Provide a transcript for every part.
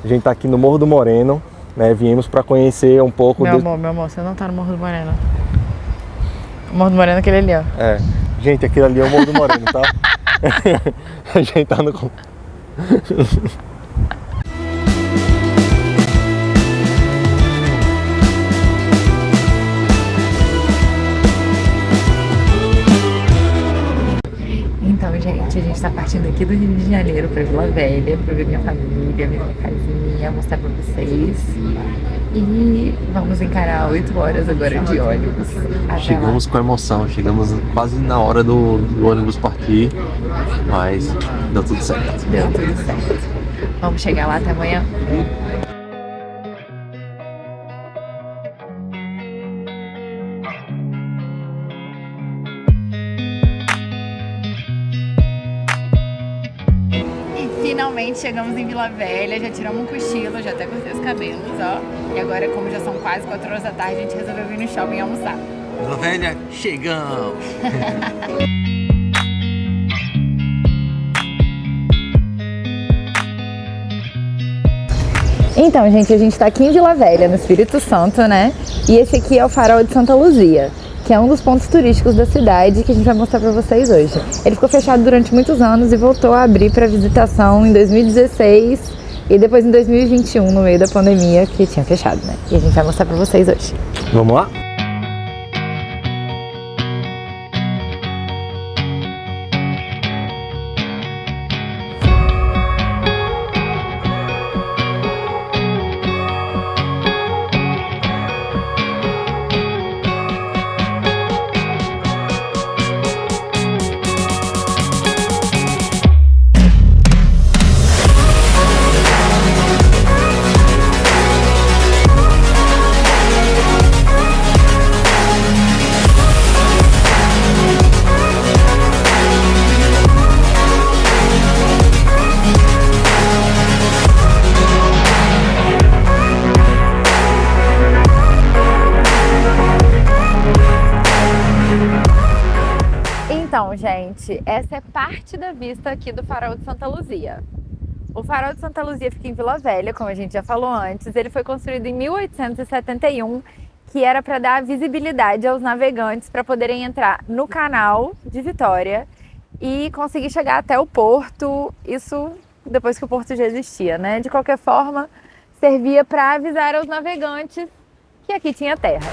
A gente tá aqui no Morro do Moreno, né? Viemos para conhecer um pouco... Meu amor, você não tá no Morro do Moreno. O Morro do Moreno é aquele ali, ó. É. Gente, aquele ali é o Morro do Moreno, tá? A gente tá no... Então, gente, a gente tá partindo aqui do Rio de Janeiro pra Vila Velha, pra ver minha família, ver minha casinha, mostrar pra vocês. E vamos encarar 8 horas agora de ônibus. Chegamos com emoção, chegamos quase na hora do ônibus partir, mas deu tudo certo. Deu tudo certo. Vamos chegar lá até amanhã. Finalmente chegamos em Vila Velha, já tiramos um cochilo, já até cortei os cabelos, ó. E agora, como já são quase 4 horas da tarde, a gente resolveu vir no shopping almoçar. Vila Velha, chegamos! Então, gente, a gente tá aqui em Vila Velha, no Espírito Santo, né? E esse aqui é o Farol de Santa Luzia, que é um dos pontos turísticos da cidade que a gente vai mostrar pra vocês hoje. Ele ficou fechado durante muitos anos e voltou a abrir para visitação em 2016 e depois em 2021, no meio da pandemia, que tinha fechado, né? E a gente vai mostrar pra vocês hoje. Vamos lá? Então, gente, essa é parte da vista aqui do Farol de Santa Luzia. O Farol de Santa Luzia fica em Vila Velha, como a gente já falou antes. Ele foi construído em 1871, que era para dar visibilidade aos navegantes para poderem entrar no canal de Vitória e conseguir chegar até o porto, isso depois que o porto já existia, né? De qualquer forma, servia para avisar aos navegantes que aqui tinha terra.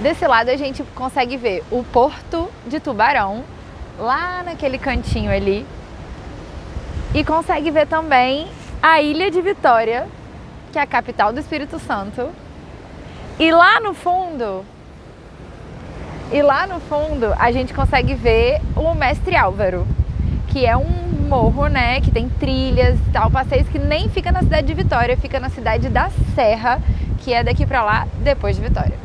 Desse lado a gente consegue ver o Porto de Tubarão, lá naquele cantinho ali. E consegue ver também a Ilha de Vitória, que é a capital do Espírito Santo. E lá no fundo, a gente consegue ver o Mestre Álvaro, que é um morro, né, que tem trilhas e tal, passeios que nem fica na cidade de Vitória, fica na cidade da Serra, que é daqui pra lá, depois de Vitória.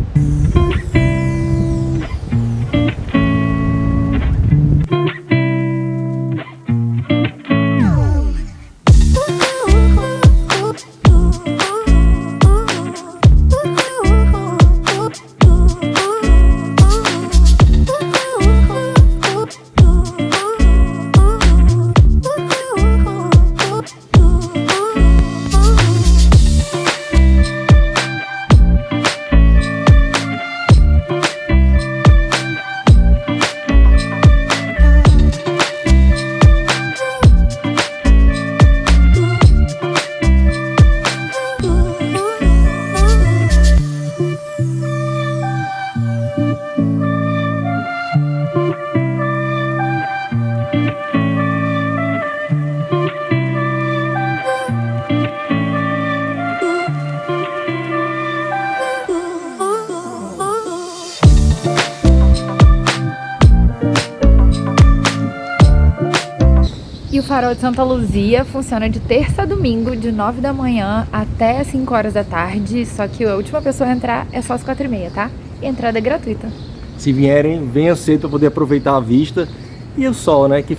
Farol de Santa Luzia funciona de terça a domingo, de 9 da manhã até 5 horas da tarde, só que a última pessoa a entrar é só às 4h30, tá? E a entrada é gratuita. Se vierem, venham cedo para poder aproveitar a vista e o sol, né? Que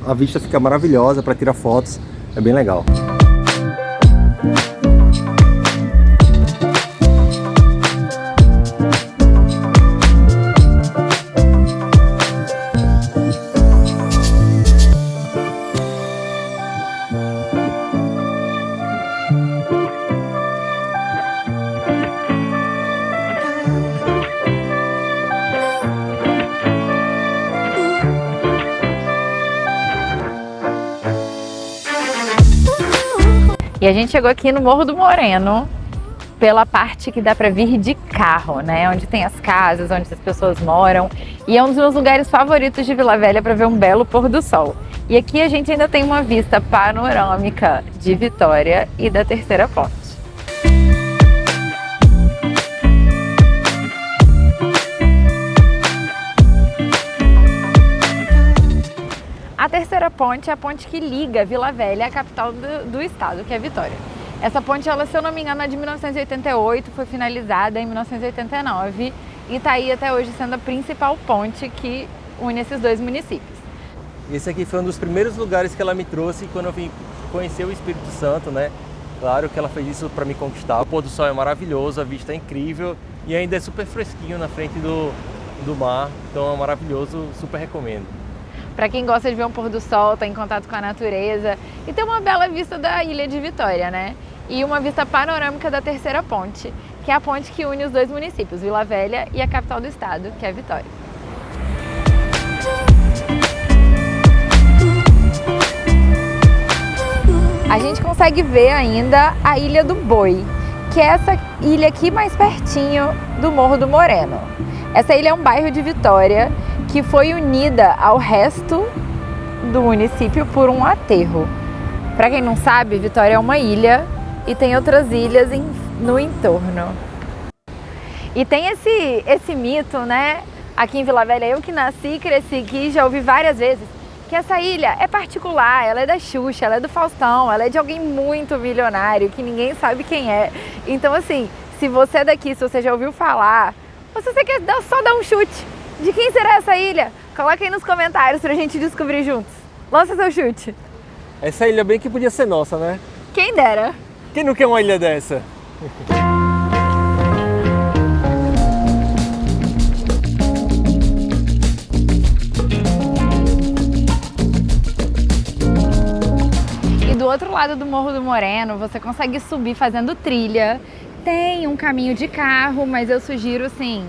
a vista fica maravilhosa para tirar fotos, é bem legal. E a gente chegou aqui no Morro do Moreno, pela parte que dá para vir de carro, né? Onde tem as casas, onde as pessoas moram. E é um dos meus lugares favoritos de Vila Velha para ver um belo pôr do sol. E aqui a gente ainda tem uma vista panorâmica de Vitória e da Terceira Ponte. A Terceira Ponte é a ponte que liga Vila Velha à capital do estado, que é Vitória. Essa ponte, ela, se eu não me engano, é de 1988, foi finalizada em 1989 e está aí até hoje sendo a principal ponte que une esses dois municípios. Esse aqui foi um dos primeiros lugares que ela me trouxe quando eu vim conhecer o Espírito Santo, né? Claro que ela fez isso para me conquistar. O pôr do sol é maravilhoso, a vista é incrível e ainda é super fresquinho na frente do mar, então é maravilhoso, super recomendo. Para quem gosta de ver um pôr do sol, tá em contato com a natureza e tem uma bela vista da Ilha de Vitória, né? E uma vista panorâmica da Terceira Ponte, que é a ponte que une os dois municípios, Vila Velha e a capital do estado, que é Vitória. A gente consegue ver ainda a Ilha do Boi, que é essa ilha aqui mais pertinho do Morro do Moreno. Essa ilha é um bairro de Vitória que foi unida ao resto do município por um aterro. Para quem não sabe, Vitória é uma ilha e tem outras ilhas no entorno. E tem esse mito, né? Aqui em Vila Velha, eu que nasci e cresci aqui, já ouvi várias vezes, que essa ilha é particular, ela é da Xuxa, ela é do Faustão, ela é de alguém muito milionário, que ninguém sabe quem é. Então assim, se você é daqui, se você já ouviu falar, ou se você quer só dar um chute, de quem será essa ilha? Coloca aí nos comentários pra gente descobrir juntos. Lança seu chute. Essa ilha bem que podia ser nossa, né? Quem dera. Quem não quer uma ilha dessa? E do outro lado do Morro do Moreno, você consegue subir fazendo trilha. Tem um caminho de carro, mas eu sugiro, assim,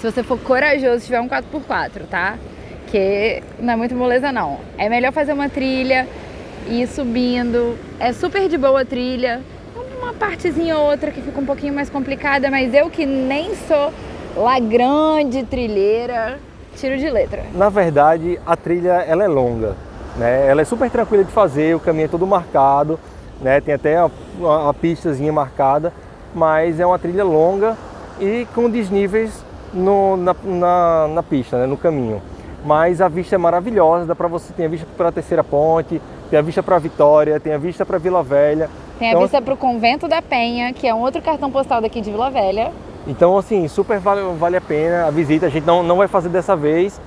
se você for corajoso, tiver um 4x4, tá? Que não é muito moleza, não. É melhor fazer uma trilha e ir subindo. É super de boa a trilha. Uma partezinha ou outra que fica um pouquinho mais complicada, mas eu que nem sou lá grande trilheira, tiro de letra. Na verdade, a trilha ela é longa, né? Ela é super tranquila de fazer, o caminho é todo marcado, né? Tem até uma pistazinha marcada, mas é uma trilha longa e com desníveis na pista, né? No caminho. Mas a vista é maravilhosa, dá para você ter a vista para a Terceira Ponte, tem a vista para Vitória, tem a vista para Vila Velha. Tem a vista para o Convento da Penha, que é um outro cartão postal daqui de Vila Velha. Então, assim, super vale a pena a visita. A gente não vai fazer dessa vez,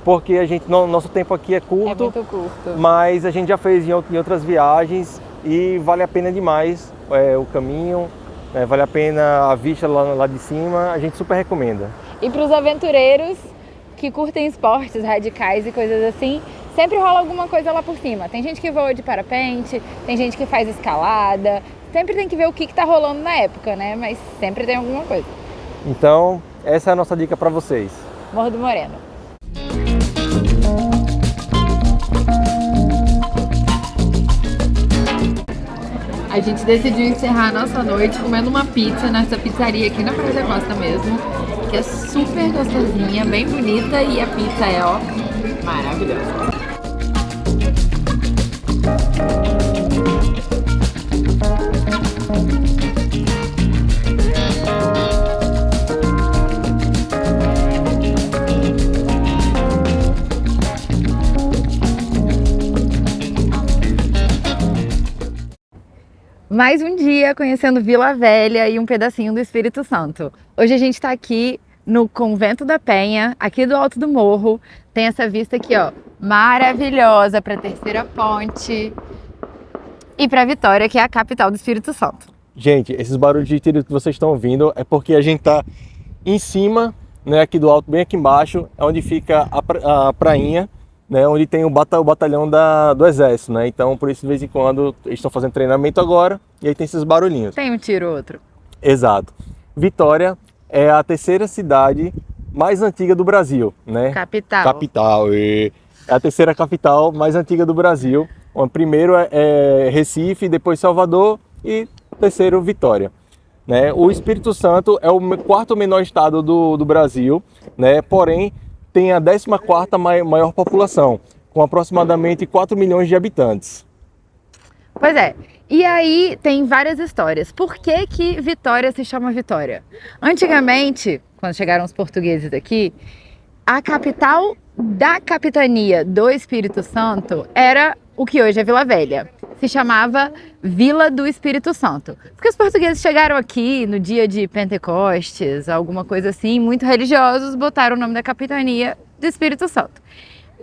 porque nosso tempo aqui é curto. É muito curto. Mas a gente já fez em outras viagens e vale a pena demais o caminho, vale a pena a vista lá de cima, a gente super recomenda. E para os aventureiros que curtem esportes radicais e coisas assim, sempre rola alguma coisa lá por cima. Tem gente que voa de parapente, tem gente que faz escalada, sempre tem que ver o que tá rolando na época, né? Mas sempre tem alguma coisa. Então, essa é a nossa dica para vocês. Morro do Moreno. A gente decidiu encerrar a nossa noite comendo uma pizza nessa pizzaria aqui na Praia da Costa mesmo, que é super gostosinha, bem bonita e a pizza é, ó, maravilhosa. Mais um dia conhecendo Vila Velha e um pedacinho do Espírito Santo. Hoje a gente está aqui no Convento da Penha, aqui do alto do morro. Tem essa vista aqui, ó, maravilhosa para a Terceira Ponte e para Vitória, que é a capital do Espírito Santo. Gente, esses barulhos de tiro que vocês estão ouvindo é porque a gente tá em cima, né, aqui do alto, bem aqui embaixo, é onde fica a prainha, né, onde tem o batalhão do exército, né? Então, por isso, de vez em quando, eles estão fazendo treinamento agora, e aí tem esses barulhinhos. Tem um tiro ou outro. Exato. Vitória é a terceira cidade mais antiga do Brasil, né? Capital. Capital. É a terceira capital mais antiga do Brasil. O primeiro é Recife, depois Salvador e terceiro Vitória. Né? O Espírito Santo é o quarto menor estado do Brasil, né? Porém tem a 14ª maior população, com aproximadamente 4 milhões de habitantes. Pois é, e aí tem várias histórias. Por que que Vitória se chama Vitória? Antigamente, quando chegaram os portugueses aqui, a capital da capitania do Espírito Santo era o que hoje é Vila Velha. Se chamava Vila do Espírito Santo. Porque os portugueses chegaram aqui no dia de Pentecostes, alguma coisa assim, muito religiosos, botaram o nome da capitania do Espírito Santo.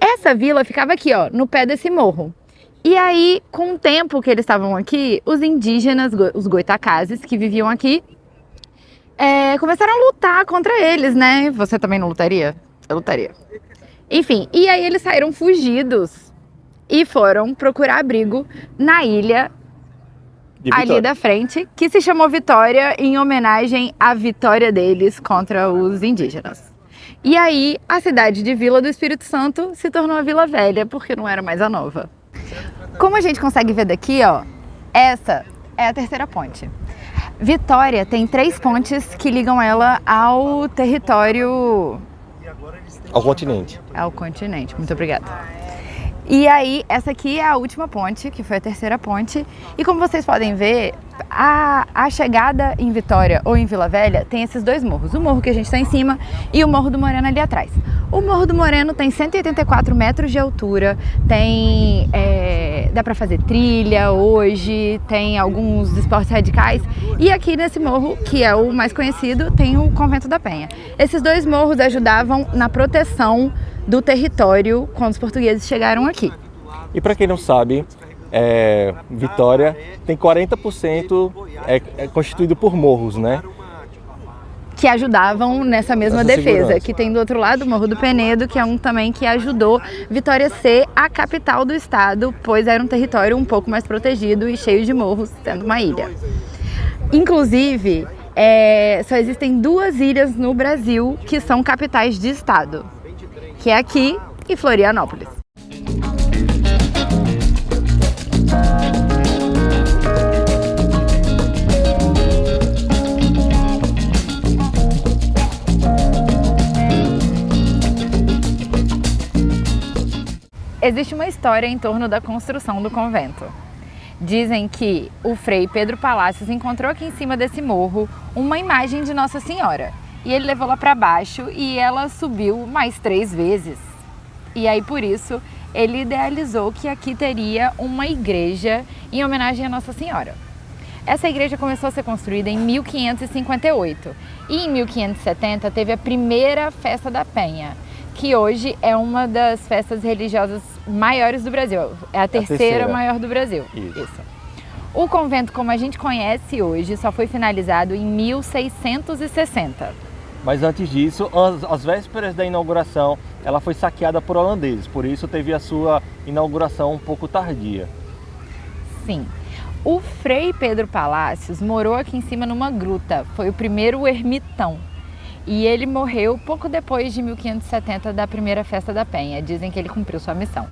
Essa vila ficava aqui, ó, no pé desse morro. E aí, com o tempo que eles estavam aqui, os indígenas, os goitacazes, que viviam aqui, começaram a lutar contra eles, né? Você também não lutaria? Eu lutaria. Enfim, e aí eles saíram fugidos e foram procurar abrigo na ilha ali da frente, que se chamou Vitória em homenagem à vitória deles contra os indígenas. E aí a cidade de Vila do Espírito Santo se tornou a Vila Velha, porque não era mais a nova. Como a gente consegue ver daqui, ó, essa é a Terceira Ponte. Vitória tem 3 pontes que ligam ela ao território... Ao continente. Ao continente, muito obrigada. E aí, essa aqui é a última ponte, que foi a Terceira Ponte. E como vocês podem ver, a chegada em Vitória ou em Vila Velha tem esses 2 morros. O morro que a gente está em cima e o Morro do Moreno ali atrás. O Morro do Moreno tem 184 metros de altura, dá para fazer trilha hoje, tem alguns esportes radicais. E aqui nesse morro, que é o mais conhecido, tem o Convento da Penha. Esses 2 morros ajudavam na proteção do território quando os portugueses chegaram aqui. E para quem não sabe, Vitória tem 40% constituído por morros, né? Que ajudavam nessa mesma defesa, segurança. Que tem do outro lado o Morro do Penedo, que é um também que ajudou Vitória a ser a capital do estado, pois era um território um pouco mais protegido e cheio de morros, sendo uma ilha. Inclusive, só existem 2 ilhas no Brasil que são capitais de estado, que é aqui e Florianópolis. Existe uma história em torno da construção do convento. Dizem que o frei Pedro Palácios encontrou aqui em cima desse morro uma imagem de Nossa Senhora. E ele levou lá para baixo e ela subiu mais 3 vezes. E aí, por isso, ele idealizou que aqui teria uma igreja em homenagem a Nossa Senhora. Essa igreja começou a ser construída em 1558. E em 1570 teve a primeira Festa da Penha, que hoje é uma das festas religiosas maiores do Brasil. É a terceira maior do Brasil. Isso. O convento, como a gente conhece hoje, só foi finalizado em 1660. Mas antes disso, às vésperas da inauguração, ela foi saqueada por holandeses. Por isso teve a sua inauguração um pouco tardia. Sim. O frei Pedro Palácios morou aqui em cima numa gruta. Foi o primeiro ermitão. E ele morreu pouco depois de 1570 da primeira Festa da Penha. Dizem que ele cumpriu sua missão.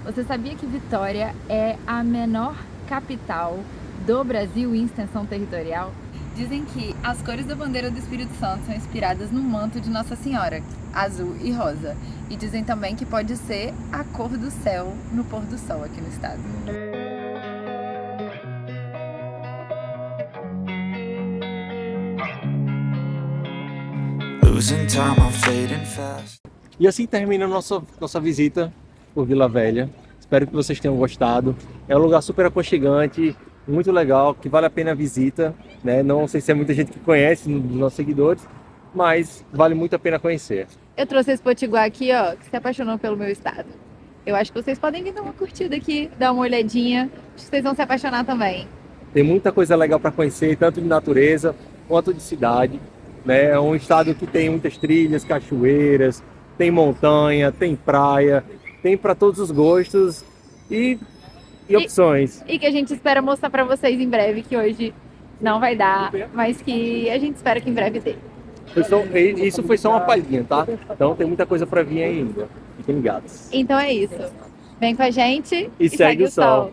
Você sabia que Vitória é a menor capital do Brasil em extensão territorial? Dizem que as cores da bandeira do Espírito Santo são inspiradas no manto de Nossa Senhora, azul e rosa. E dizem também que pode ser a cor do céu no pôr do sol aqui no estado. E assim termina a nossa visita por Vila Velha. Espero que vocês tenham gostado. É um lugar super aconchegante, muito legal, que vale a pena a visita, né? Não sei se é muita gente que conhece dos nossos seguidores, mas vale muito a pena conhecer. Eu trouxe esse potiguar aqui, ó, que se apaixonou pelo meu estado. Eu acho que vocês podem vir dar uma curtida aqui, dar uma olhadinha. Acho que vocês vão se apaixonar também. Tem muita coisa legal para conhecer, tanto de natureza quanto de cidade, né? É um estado que tem muitas trilhas, cachoeiras, tem montanha, tem praia, tem para todos os gostos e opções. E que a gente espera mostrar para vocês em breve, que hoje não vai dar, mas que a gente espera que em breve dê. Isso foi só uma palhinha, tá? Então tem muita coisa para vir ainda. Fiquem ligados. Então é isso. Vem com a gente E segue o sol.